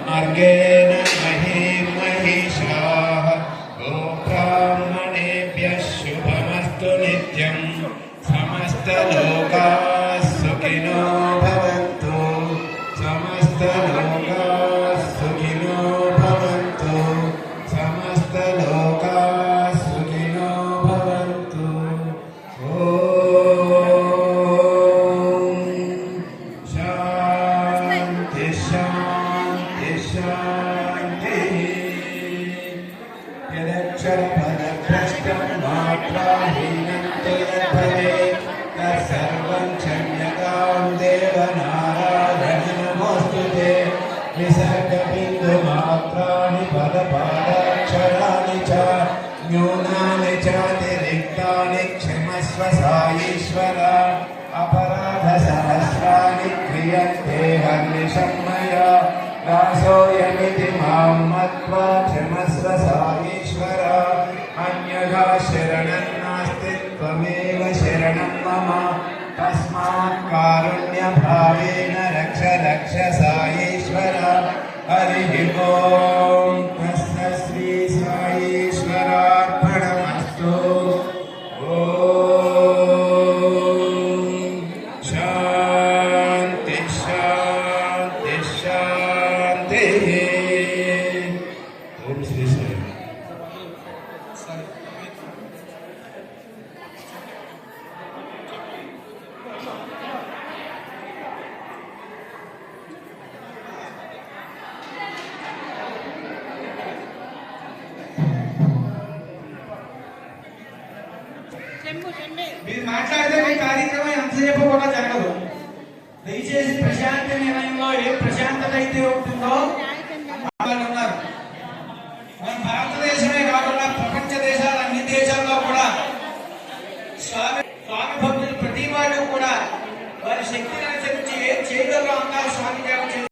मार्गेण महिषाः गोब्राह्मणेभ्यः शुभमस्तु नित्यं समस्तलोकाः सुखिनो भवन्तु समस्तलोकाः सुखिनो भवन्तु समस्तलोकाः सुखिनो भवन्तु शान्ति शान्ति शान्तिः यदक्षरपदभ्रष्टं मात्राहीनं तु यद्भवेत् तत्सर्वं क्षम्यतां देवनारायण नमोऽस्तु ते विसर्गबिन्दुमात्राणि पदपादाक्षराणि च न्यूनानि चातिरिक्तानि क्षमस्व साईश्वर अपराधसहस्राणि क्रियन्ते हर्निशं मया दासोऽयमिति मां मत्वा क्षमस्व साईश्वर अन्यथा शरणं नास्ति त्वमेव शरणं मम तस्मात् कारुण्यभावेन रक्ष रक्ष साईश्वर हरिः ओं तस्य श्री साईश्वरार्पणमस्तु शान्ति शान्ति शान्तिः ओम श्री साई మీరు మాట్లాడితే మీ కార్యక్రమం ఎంతసేపు కూడా జరగదు. దయచేసి ప్రశాంత నిలయంలో ఏ ప్రశాంతత అయితే ఉంటుందో ఉన్నారు. మన భారతదేశమే కాకుండా ప్రపంచ దేశాలు అన్ని దేశాల్లో కూడా స్వామి భక్తులు ప్రతి వాళ్ళు కూడా వారి శక్తిని అనుసరించి ఏం చేయగలరో అంతా స్వామి